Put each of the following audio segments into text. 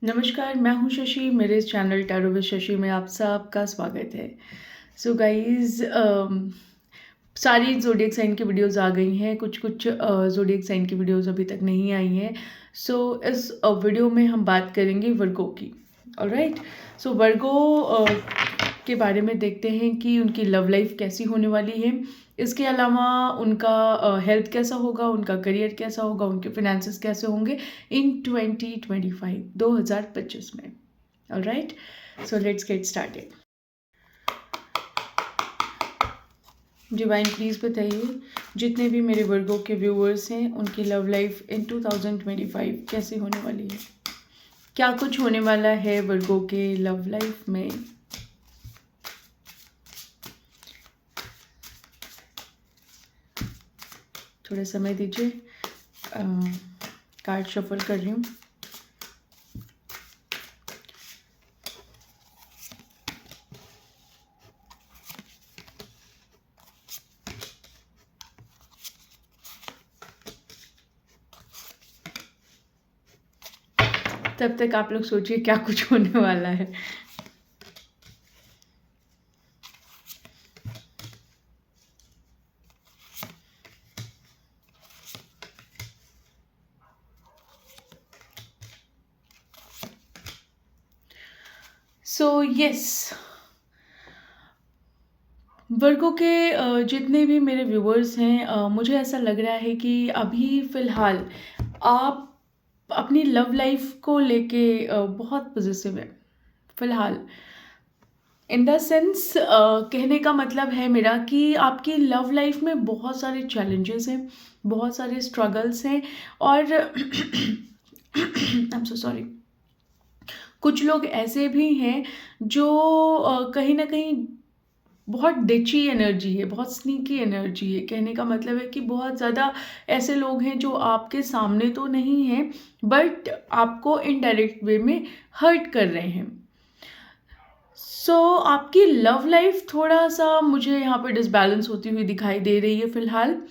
नमस्कार, मैं हूँ शशि। मेरे इस चैनल टैरो विद शशि में आप सबका स्वागत है। सो गाइज़ सारी ज़ोडिएक साइन की वीडियोज़ आ गई हैं, कुछ ज़ोडिएक साइन की वीडियोज़ अभी तक नहीं आई हैं। सो इस वीडियो में हम बात करेंगे वर्गो की। ऑलराइट, सो वर्गो के बारे में देखते हैं कि उनकी लव लाइफ कैसी होने वाली है। इसके अलावा उनका हेल्थ कैसा होगा, उनका करियर कैसा होगा, उनके फिनेंसेस कैसे होंगे इन 2025 में। Alright, so let's get started. Divine please बताइए, जितने भी मेरे वर्गों के व्यूअर्स हैं उनकी लव लाइफ इन 2025 कैसे होने वाली है, क्या कुछ होने वाला है वर्गों के लव लाइफ में। थोड़ा समय दीजिए, कार्ड शफल कर रही हूँ। तब तक आप लोग सोचिए क्या कुछ होने वाला है। सो यस, वर्गों के जितने भी मेरे व्यूअर्स हैं, मुझे ऐसा लग रहा है कि अभी फ़िलहाल आप अपनी लव लाइफ को लेके बहुत पॉजिटिव है फ़िलहाल। इन द सेंस कहने का मतलब है मेरा कि आपकी लव लाइफ में बहुत सारे चैलेंजेस हैं, बहुत सारे स्ट्रगल्स हैं और आई एम सो सॉरी, कुछ लोग ऐसे भी हैं जो कहीं ना कहीं बहुत डिची एनर्जी है, बहुत स्नीकी एनर्जी है। कहने का मतलब है कि बहुत ज़्यादा ऐसे लोग हैं जो आपके सामने तो नहीं हैं बट आपको इनडायरेक्ट वे में हर्ट कर रहे हैं। सो आपकी लव लाइफ थोड़ा सा मुझे यहाँ पर डिसबैलेंस होती हुई दिखाई दे रही है फ़िलहाल।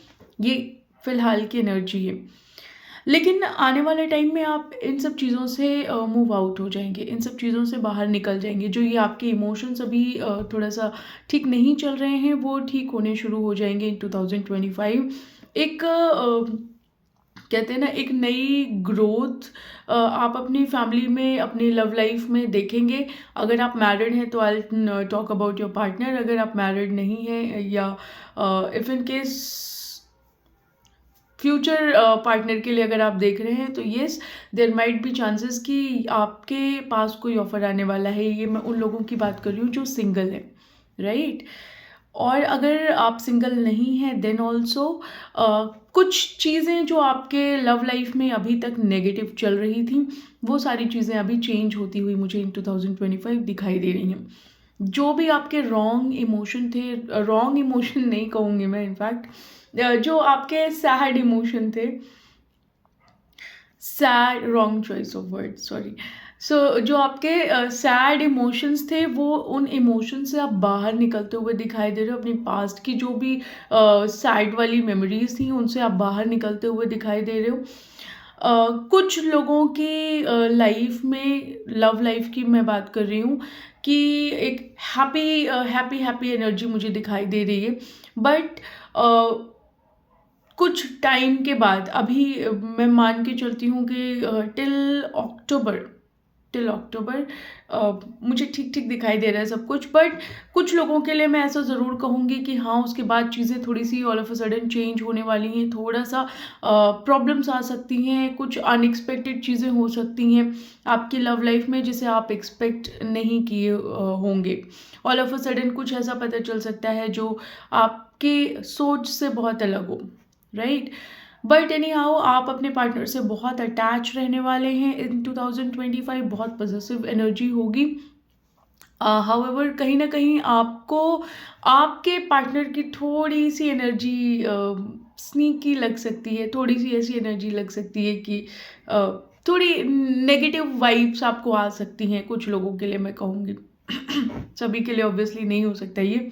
ये फ़िलहाल की एनर्जी है, लेकिन आने वाले टाइम में आप इन सब चीज़ों से मूव आउट हो जाएंगे, इन सब चीज़ों से बाहर निकल जाएंगे। जो ये आपके इमोशंस अभी थोड़ा सा ठीक नहीं चल रहे हैं वो ठीक होने शुरू हो जाएंगे इन 2025। एक कहते हैं ना, एक नई ग्रोथ आप अपनी फैमिली में, अपनी लव लाइफ में देखेंगे। अगर आप मैरिड हैं तो I talk about your partner. अगर आप मैरिड नहीं हैं या if in case future partner के लिए अगर आप देख रहे हैं तो yes, there might be chances कि आपके पास कोई ऑफर आने वाला है। ये मैं उन लोगों की बात कर रही हूँ जो सिंगल है, राइट। और अगर आप सिंगल नहीं हैं देन ऑल्सो कुछ चीज़ें जो आपके लव लाइफ में अभी तक नेगेटिव चल रही थी वो सारी चीज़ें अभी चेंज होती हुई मुझे इन 2025 दिखाई दे रही हैं। जो भी आपके रॉन्ग इमोशन थे, रॉन्ग इमोशन नहीं कहूँगी मैं, इनफैक्ट जो आपके सैड इमोशन थे, sad, wrong choice of word, sorry. So जो आपके सैड इमोशंस थे वो, उन इमोशन से आप बाहर निकलते हुए दिखाई दे रहे हो। अपनी पास्ट की जो भी सैड वाली मेमोरीज थी उनसे आप बाहर निकलते हुए दिखाई दे रहे हो। कुछ लोगों की लाइफ में, लव लाइफ की मैं बात कर रही हूँ, कि एक हैप्पी एनर्जी मुझे दिखाई दे रही है। बट कुछ टाइम के बाद, अभी मैं मान के चलती हूँ कि टिल अक्टूबर मुझे ठीक ठीक दिखाई दे रहा है सब कुछ। बट कुछ लोगों के लिए मैं ऐसा ज़रूर कहूँगी कि हाँ, उसके बाद चीज़ें थोड़ी सी all of a sudden change होने वाली हैं। थोड़ा सा प्रॉब्लम्स आ सकती हैं, कुछ अनएक्सपेक्टेड चीज़ें हो सकती हैं आपकी लव लाइफ में जिसे आप एक्सपेक्ट नहीं किए होंगे। ऑल ऑफ अ सडन कुछ ऐसा पता चल सकता है जो आपकी सोच से बहुत अलग हो, राइट। बट एनी हाउ, आप अपने पार्टनर से बहुत अटैच रहने वाले हैं इन 2025। बहुत पॉजिटिव एनर्जी होगी। हाउएवर कहीं ना कहीं आपको आपके पार्टनर की थोड़ी सी एनर्जी स्नीकी लग सकती है, थोड़ी सी ऐसी एनर्जी लग सकती है कि थोड़ी नेगेटिव वाइब्स आपको आ सकती हैं। कुछ लोगों के लिए मैं कहूँगी, सभी के लिए ऑब्वियसली नहीं हो सकता ये।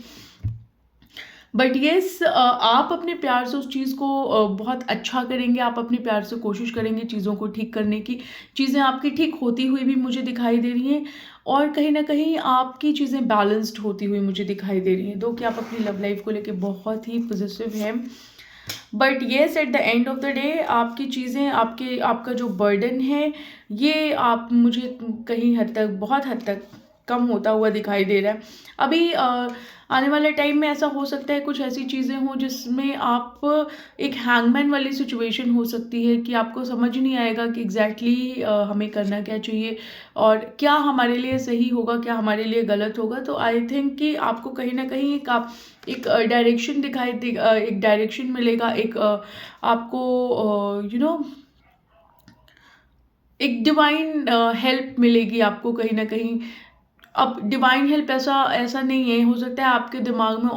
बट येस आप अपने प्यार से उस चीज़ को बहुत अच्छा करेंगे, आप अपने प्यार से कोशिश करेंगे चीज़ों को ठीक करने की। चीज़ें आपकी ठीक होती हुई भी मुझे दिखाई दे रही हैं और कहीं न कहीं आपकी चीज़ें बैलेंस्ड होती हुई मुझे दिखाई दे रही हैं। दो कि आप अपनी लव लाइफ़ को लेके बहुत ही पॉजिटिव हैं। But yes at the end of the day आपकी चीज़ें आपका जो बर्डन है ये आप मुझे कहीं हद तक बहुत हद तक कम होता हुआ दिखाई दे रहा है। अभी आने वाले टाइम में ऐसा हो सकता है कुछ ऐसी चीज़ें हों जिसमें आप एक हैंगमैन वाली सिचुएशन हो सकती है कि आपको समझ नहीं आएगा कि एग्जैक्टली हमें करना क्या चाहिए और क्या हमारे लिए सही होगा, क्या हमारे लिए गलत होगा। तो आई थिंक कि आपको कहीं ना कहीं एक डायरेक्शन दिखाई दे, एक डायरेक्शन मिलेगा, एक आपको एक डिवाइन हेल्प मिलेगी आपको कहीं ना कहीं। अब डिवाइन हेल्प ऐसा ऐसा नहीं है, हो सकता है आपके दिमाग में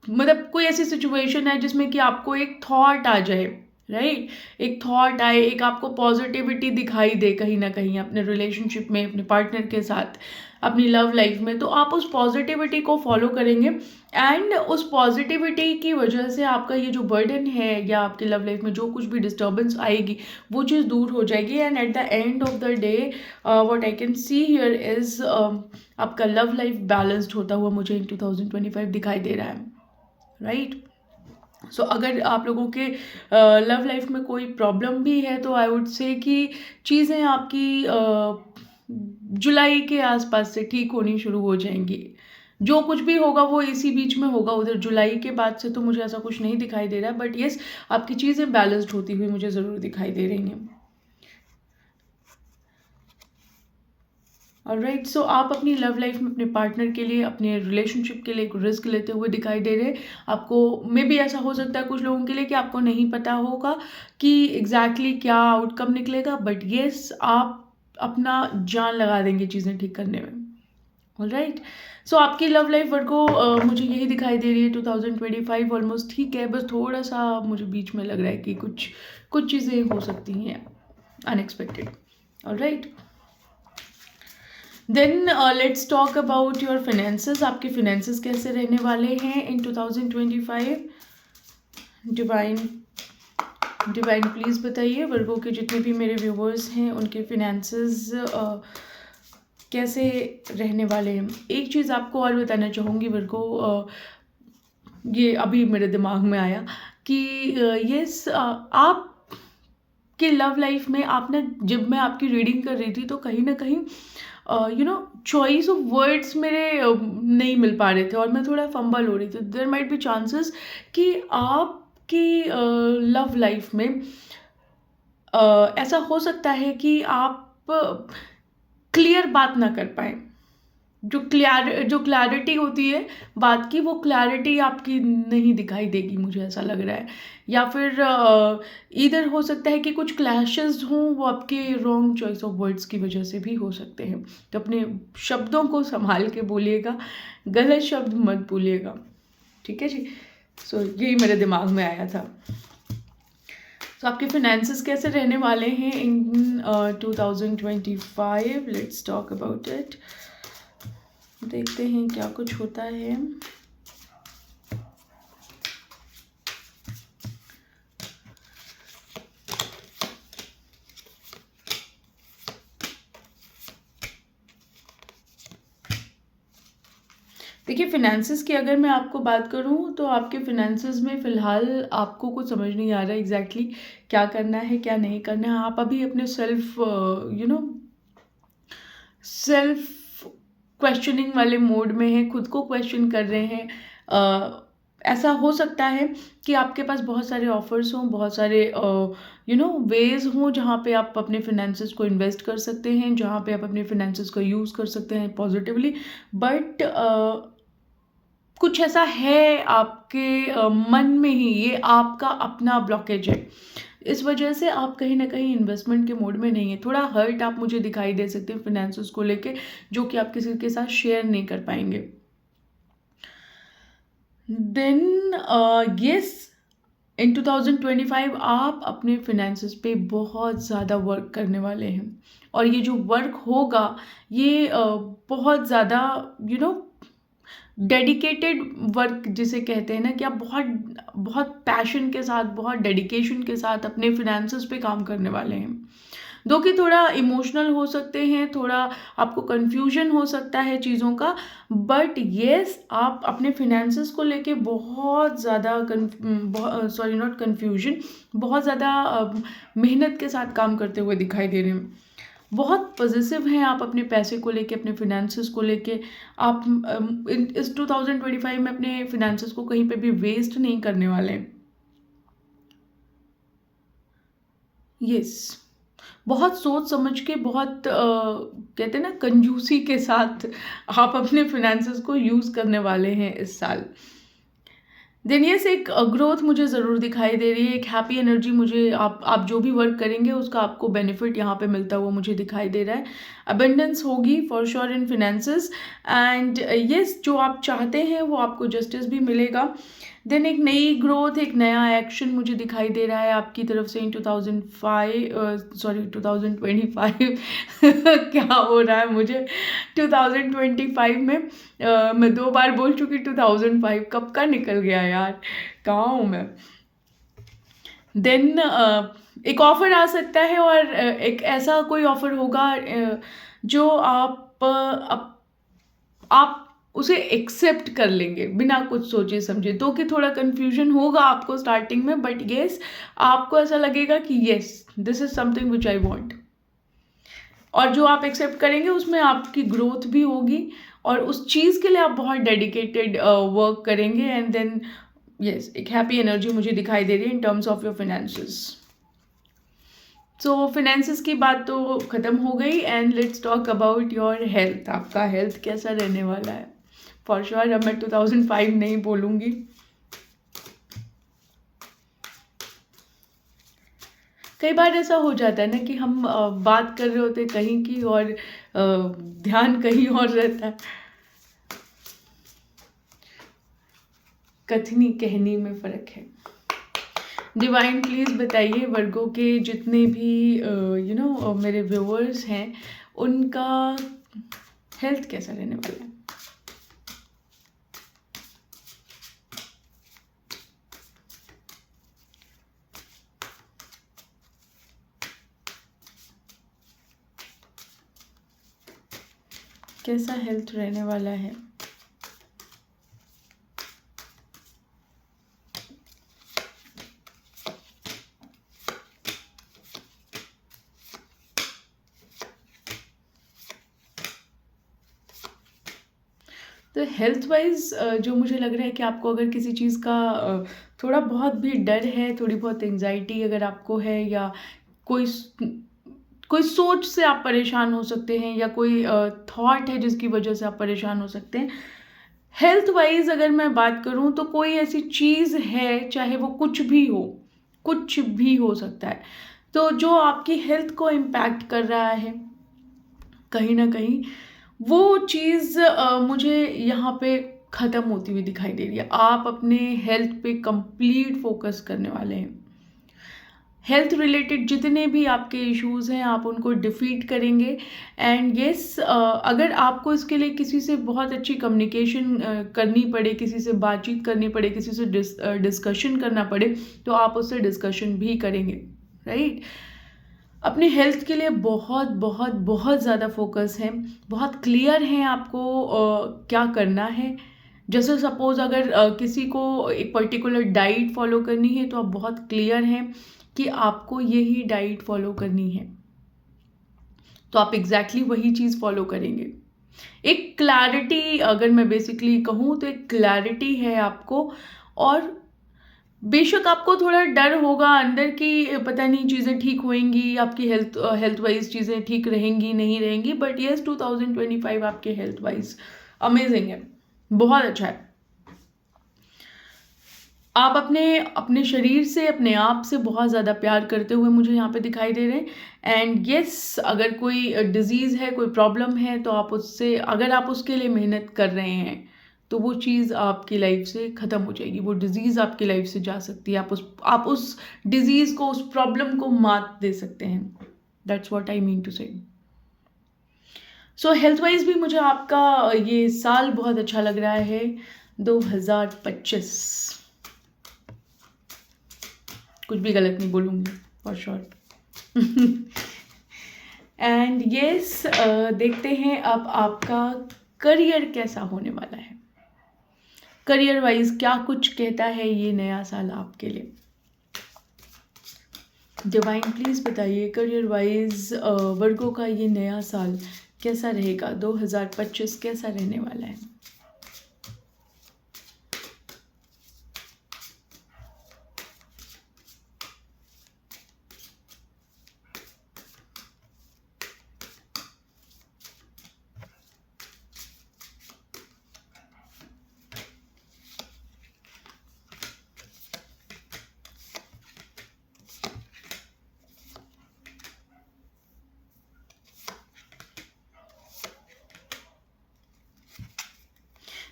मतलब कोई ऐसी सिचुएशन है जिसमें कि आपको एक थॉट आ जाए, राइट। एक थॉट आए, एक आपको पॉजिटिविटी दिखाई दे कहीं ना कहीं अपने रिलेशनशिप में, अपने पार्टनर के साथ, अपनी लव लाइफ में, तो आप उस पॉजिटिविटी को फॉलो करेंगे एंड उस पॉजिटिविटी की वजह से आपका ये जो बर्डन है या आपकी लव लाइफ में जो कुछ भी डिस्टर्बेंस आएगी वो चीज़ दूर हो जाएगी and at the end of the day what I can see here is आपका लव लाइफ बैलेंस्ड होता हुआ मुझे इन 2025 दिखाई दे रहा है, राइट। सो अगर आप लोगों के लव लाइफ में कोई प्रॉब्लम भी है तो आई वुड से कि चीज़ें आपकी जुलाई के आसपास से ठीक होनी शुरू हो जाएंगी। जो कुछ भी होगा वो इसी बीच में होगा, उधर जुलाई के बाद से तो मुझे ऐसा कुछ नहीं दिखाई दे रहा है। बट येस आपकी चीज़ें बैलेंस्ड होती हुई मुझे ज़रूर दिखाई दे रही हैं। ऑलराइट, सो आप अपनी लव लाइफ में अपने पार्टनर के लिए, अपने रिलेशनशिप के लिए एक रिस्क लेते हुए दिखाई दे रहे हैं। आपको मे बी ऐसा हो सकता है कुछ लोगों के लिए कि आपको नहीं पता होगा कि एग्जैक्टली क्या आउटकम निकलेगा, बट येस आप अपना जान लगा देंगे चीज़ें ठीक करने में। ऑलराइट, सो आपकी लव लाइफ वर्गो मुझे यही दिखाई दे रही है 2025 ऑलमोस्ट ठीक है, बस थोड़ा सा मुझे बीच में लग रहा है कि कुछ चीज़ें हो सकती हैं unexpected. Alright, then let's talk about your finances. आपके फाइनेंसेस कैसे रहने वाले हैं इन 2025? डिवाइन प्लीज़ बताइए वर्गो के जितने भी मेरे व्यूवर्स हैं उनके फाइनेंसेस कैसे रहने वाले हैं। एक चीज़ आपको और बताना चाहूँगी वर्गो, ये अभी मेरे दिमाग में आया कि यस आप कि लव लाइफ में आपने, जब मैं आपकी रीडिंग कर रही थी तो कहीं ना कहीं चॉइस ऑफ वर्ड्स मेरे नहीं मिल पा रहे थे और मैं थोड़ा फंबल हो रही थी। देयर माइट बी चांसेस कि आपकी लव लाइफ में ऐसा हो सकता है कि आप क्लियर बात ना कर पाए। जो क्लैरिटी होती है बात की, वो क्लैरिटी आपकी नहीं दिखाई देगी, मुझे ऐसा लग रहा है। या फिर इधर हो सकता है कि कुछ क्लैशेस हों, वो आपके रॉन्ग चॉइस ऑफ वर्ड्स की वजह से भी हो सकते हैं। तो अपने शब्दों को संभाल के बोलिएगा, गलत शब्द मत बोलिएगा, ठीक है जी। सो यही मेरे दिमाग में आया था। तो आपके फाइनेंसेस कैसे रहने वाले हैं इन 2025? Let's talk about it. देखते हैं क्या कुछ होता है। देखिए, फाइनेंसेस की अगर मैं आपको बात करूं तो आपके फाइनेंसेस में फ़िलहाल आपको कुछ समझ नहीं आ रहा है एग्जैक्टली क्या करना है क्या नहीं करना है। आप अभी अपने सेल्फ क्वेश्चनिंग वाले मोड में हैं, खुद को क्वेश्चन कर रहे हैं। ऐसा हो सकता है कि आपके पास बहुत सारे ऑफर्स हों, बहुत सारे वेज हों जहाँ पे आप अपने फाइनेंसेस को इन्वेस्ट कर सकते हैं, जहाँ पे आप अपने फाइनेंसेस को यूज़ कर सकते हैं पॉजिटिवली। बट कुछ ऐसा है आपके मन में ही, ये आपका अपना ब्लॉकेज है, इस वजह से आप कहीं ना कहीं इन्वेस्टमेंट के मोड में नहीं है। थोड़ा हर्ट आप मुझे दिखाई दे सकते हैं फाइनेंसेस को लेके, जो कि आप किसी के साथ शेयर नहीं कर पाएंगे। देन यस, इन 2025 आप अपने फाइनेंसेस पे बहुत ज़्यादा वर्क करने वाले हैं और ये जो वर्क होगा ये बहुत ज़्यादा डेडिकेटेड वर्क जिसे कहते हैं ना, कि आप बहुत बहुत पैशन के साथ, बहुत डेडिकेशन के साथ अपने फिनेंसेस पे काम करने वाले हैं। दो कि थोड़ा इमोशनल हो सकते हैं, थोड़ा आपको कन्फ्यूजन हो सकता है चीज़ों का, बट येस आप अपने फिनेंसेस को लेके बहुत ज़्यादा सॉरी नॉट कन्फ्यूजन, बहुत ज़्यादा मेहनत के साथ काम करते हुए दिखाई दे रहे हैं। बहुत पॉजिटिव हैं आप अपने पैसे को लेके, अपने फिनेंसेस को लेके। आप इस 2025 में अपने फिनेंसेस को कहीं पे भी वेस्ट नहीं करने वाले हैं। यस, बहुत सोच समझ के, बहुत कहते हैं ना कंजूसी के साथ आप अपने फिनेंसेस को यूज़ करने वाले हैं इस साल। देन यस, एक ग्रोथ मुझे ज़रूर दिखाई दे रही है, एक हैप्पी एनर्जी मुझे, आप जो भी वर्क करेंगे उसका आपको बेनिफिट यहाँ पे मिलता हुआ मुझे दिखाई दे रहा है। अबंडेंस होगी for sure in finances, and yes जो आप चाहते हैं वो आपको जस्टिस भी मिलेगा। देन एक नई ग्रोथ, एक नया एक्शन मुझे दिखाई दे रहा है आपकी तरफ से इन 2025 क्या हो रहा है मुझे 2025 में, मैं 2 बार बोल चुकी 2005 कब का निकल गया यार, कहाँ हूँ मैं। देन एक ऑफ़र आ सकता है, और एक ऐसा कोई ऑफ़र होगा जो आप उसे एक्सेप्ट कर लेंगे बिना कुछ सोचे समझे। तो कि थोड़ा कन्फ्यूजन होगा आपको स्टार्टिंग में, बट येस आपको ऐसा लगेगा कि yes this is something which I want, और जो आप एक्सेप्ट करेंगे उसमें आपकी ग्रोथ भी होगी, और उस चीज़ के लिए आप बहुत डेडिकेटेड वर्क करेंगे। एंड देन यस, एक हैप्पी एनर्जी मुझे दिखाई दे रही है in terms of your finances. So finances की बात तो ख़त्म हो गई, and let's talk about your health. आपका हेल्थ कैसा रहने वाला है? फॉर श्योर अब मैं 2005 नहीं बोलूँगी। कई बार ऐसा हो जाता है ना कि हम बात कर रहे होते कहीं की, और ध्यान कहीं और रहता है। कथनी कहनी में फ़र्क है। डिवाइन प्लीज़ बताइए वर्गों के जितने भी मेरे व्यूअर्स हैं, उनका हेल्थ कैसा रहने वाला है? कैसा हेल्थ रहने वाला है? तो हेल्थ वाइज जो मुझे लग रहा है कि आपको अगर किसी चीज़ का थोड़ा बहुत भी डर है, थोड़ी बहुत एंजाइटी अगर आपको है, या कोई कोई सोच से आप परेशान हो सकते हैं, या कोई थॉट है जिसकी वजह से आप परेशान हो सकते हैं। हेल्थ वाइज अगर मैं बात करूं तो कोई ऐसी चीज़ है, चाहे वो कुछ भी हो सकता है, तो जो आपकी हेल्थ को इम्पैक्ट कर रहा है कहीं ना कहीं, वो चीज़ मुझे यहाँ पे ख़त्म होती हुई दिखाई दे रही है। आप अपने हेल्थ पे कंप्लीट फोकस करने वाले हैं। हेल्थ रिलेटेड जितने भी आपके इश्यूज़ हैं आप उनको डिफीट करेंगे। एंड येस, अगर आपको इसके लिए किसी से बहुत अच्छी कम्युनिकेशन करनी पड़े, किसी से बातचीत करनी पड़े, किसी से डिस्कशन करना पड़े, तो आप उससे डिस्कशन भी करेंगे, राइट? अपने हेल्थ के लिए बहुत बहुत बहुत ज़्यादा फोकस है, बहुत क्लियर हैं आपको क्या करना है। जैसे सपोज़ अगर किसी को एक पर्टिकुलर डाइट फॉलो करनी है, तो आप बहुत क्लियर हैं कि आपको यही डाइट फॉलो करनी है, तो आप एग्जैक्टली वही चीज़ फॉलो करेंगे। एक क्लैरिटी, अगर मैं बेसिकली कहूँ तो एक क्लैरिटी है आपको, और बेशक आपको थोड़ा डर होगा अंदर कि पता नहीं चीज़ें ठीक होएंगी, आपकी हेल्थ वाइज चीज़ें ठीक रहेंगी नहीं रहेंगी, बट येस 2025 आपके हेल्थ वाइज अमेजिंग है, बहुत अच्छा है। आप अपने शरीर से, अपने आप से बहुत ज़्यादा प्यार करते हुए मुझे यहाँ पे दिखाई दे रहे हैं। एंड येस, अगर कोई डिज़ीज़ है, कोई प्रॉब्लम है, तो अगर आप उसके लिए मेहनत कर रहे हैं, तो वो चीज़ आपकी लाइफ से ख़त्म हो जाएगी, वो डिज़ीज़ आपकी लाइफ से जा सकती है। आप उस डिज़ीज़ को, उस प्रॉब्लम को मात दे सकते हैं। That's what I mean to say. So health wise भी मुझे आपका ये साल बहुत अच्छा लग रहा है, 2025। कुछ भी गलत नहीं बोलूँगी फॉर श्योर। एंड यस, देखते हैं अब आपका करियर कैसा होने वाला है। करियर वाइज क्या कुछ कहता है ये नया साल आपके लिए। डिवाइन प्लीज बताइए करियर वाइज वर्गो का ये नया साल कैसा रहेगा, 2025 कैसा रहने वाला है।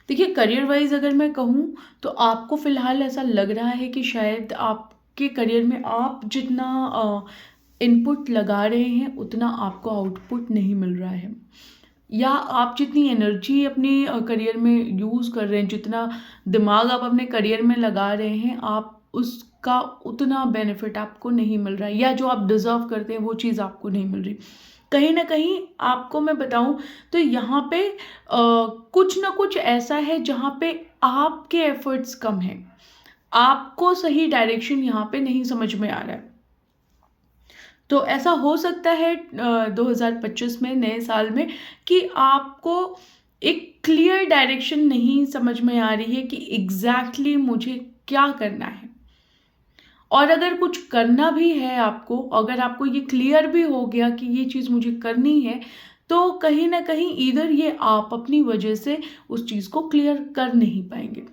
देखिए करियर वाइज अगर मैं कहूँ तो आपको फ़िलहाल ऐसा लग रहा है कि शायद आपके करियर में आप जितना इनपुट लगा रहे हैं उतना आपको आउटपुट नहीं मिल रहा है, या आप जितनी एनर्जी अपने करियर में यूज़ कर रहे हैं, जितना दिमाग आप अपने करियर में लगा रहे हैं, आप उसका उतना बेनिफिट आपको नहीं मिल रहा है, या जो आप डिज़र्व करते हैं वो चीज़ आपको नहीं मिल रही। कहीं ना कहीं आपको मैं बताऊं तो यहाँ पे कुछ ना कुछ ऐसा है जहाँ पे आपके एफर्ट्स कम हैं, आपको सही डायरेक्शन यहाँ पे नहीं समझ में आ रहा है। तो ऐसा हो सकता है 2025 में नए साल में कि आपको एक क्लियर डायरेक्शन नहीं समझ में आ रही है कि एग्जैक्टली मुझे क्या करना है। और अगर कुछ करना भी है आपको, अगर आपको ये क्लियर भी हो गया कि ये चीज़ मुझे करनी है, तो कहीं ना कहीं इधर ये आप अपनी वजह से उस चीज़ को क्लियर कर नहीं पाएंगे,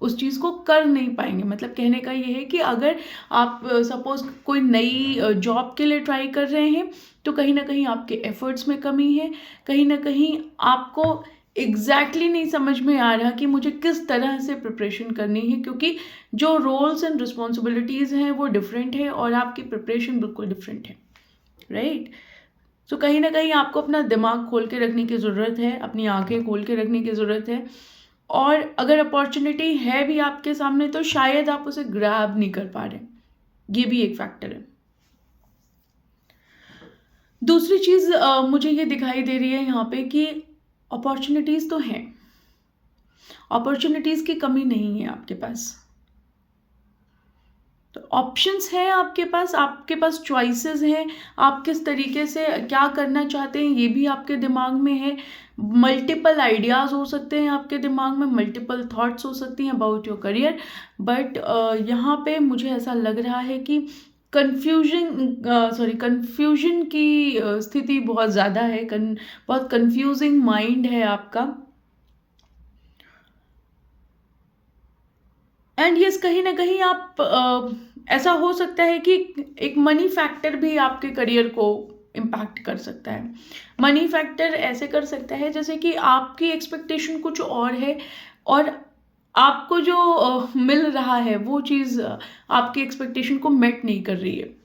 उस चीज़ को कर नहीं पाएंगे। मतलब कहने का ये है कि अगर आप सपोज कोई नई जॉब के लिए ट्राई कर रहे हैं तो कहीं ना कहीं आपके एफर्ट्स में कमी है, कहीं ना कहीं आपको एग्जैक्टली नहीं समझ में आ रहा कि मुझे किस तरह से प्रिपरेशन करनी है, क्योंकि जो रोल्स एंड रिस्पॉन्सिबिलिटीज़ हैं वो डिफरेंट है और आपकी प्रिपरेशन बिल्कुल डिफरेंट है, राइट। सो कहीं ना कहीं आपको अपना दिमाग खोल के रखने की ज़रूरत है, अपनी आंखें खोल के रखने की ज़रूरत है, और अगर अपॉर्चुनिटी है भी आपके सामने तो शायद आप उसे ग्रैब नहीं कर पा रहे, ये भी एक फैक्टर है। दूसरी चीज़ मुझे ये दिखाई दे रही है यहाँ पे कि अपॉर्चुनिटीज़ तो हैं, अपॉर्चुनिटीज़ की कमी नहीं है आपके पास, तो ऑप्शंस हैं आपके पास चॉइसेस हैं, आप किस तरीके से क्या करना चाहते हैं ये भी आपके दिमाग में है। मल्टीपल आइडियाज़ हो सकते हैं आपके दिमाग में, मल्टीपल थॉट्स हो सकती हैं अबाउट योर करियर, बट यहाँ पे मुझे ऐसा लग रहा है कि कन्फ्यूजन की स्थिति बहुत ज़्यादा है, बहुत कन्फ्यूजिंग माइंड है आपका। एंड यस, कहीं ना कहीं आप ऐसा हो सकता है कि एक मनी फैक्टर भी आपके करियर को इम्पैक्ट कर सकता है। मनी फैक्टर ऐसे कर सकता है जैसे कि आपकी एक्सपेक्टेशन कुछ और है और आपको जो मिल रहा है वो चीज़ आपकी एक्सपेक्टेशन को मेट नहीं कर रही है,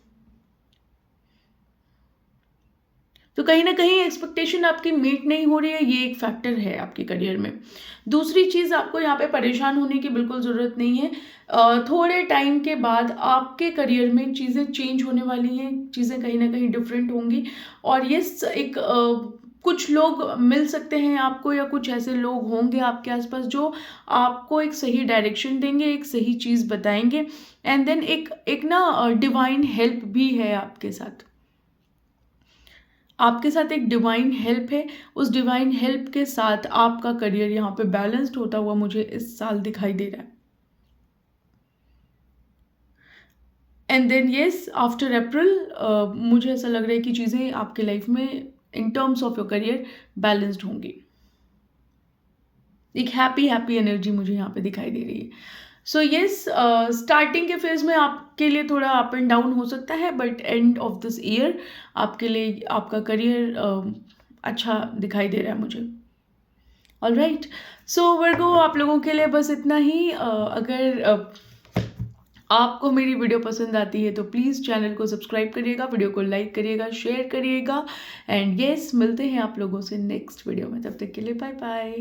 तो कहीं ना कहीं एक्सपेक्टेशन आपकी मीट नहीं हो रही है, ये एक फैक्टर है आपके करियर में। दूसरी चीज़, आपको यहाँ पे परेशान होने की बिल्कुल ज़रूरत नहीं है। थोड़े टाइम के बाद आपके करियर में चीज़ें चेंज होने वाली हैं, चीज़ें कहीं ना कहीं डिफरेंट होंगी, और ये एक कुछ लोग मिल सकते हैं आपको, या कुछ ऐसे लोग होंगे आपके आसपास जो आपको एक सही डायरेक्शन देंगे, एक सही चीज़ बताएंगे, एंड देन एक ना डिवाइन हेल्प भी है आपके साथ। आपके साथ एक डिवाइन हेल्प है, उस डिवाइन हेल्प के साथ आपका करियर यहाँ पे बैलेंस्ड होता हुआ मुझे इस साल दिखाई दे रहा है। And then yes, after April मुझे ऐसा लग रहा है कि चीज़ें आपके लाइफ में in terms of your career balanced होंगी। एक हैप्पी हैप्पी एनर्जी मुझे यहाँ पे दिखाई दे रही है। सो येस, स्टार्टिंग के फेज में आपके लिए थोड़ा अप एंड डाउन हो सकता है, but end of this year आपके लिए आपका करियर अच्छा दिखाई दे रहा है मुझे। ऑल राइट, सो वर्गो, आप लोगों के लिए बस इतना ही। अगर आपको मेरी वीडियो पसंद आती है तो प्लीज़ चैनल को सब्सक्राइब करिएगा, वीडियो को लाइक करिएगा, शेयर करिएगा एंड येस मिलते हैं आप लोगों से नेक्स्ट वीडियो में। तब तक के लिए बाय बाय।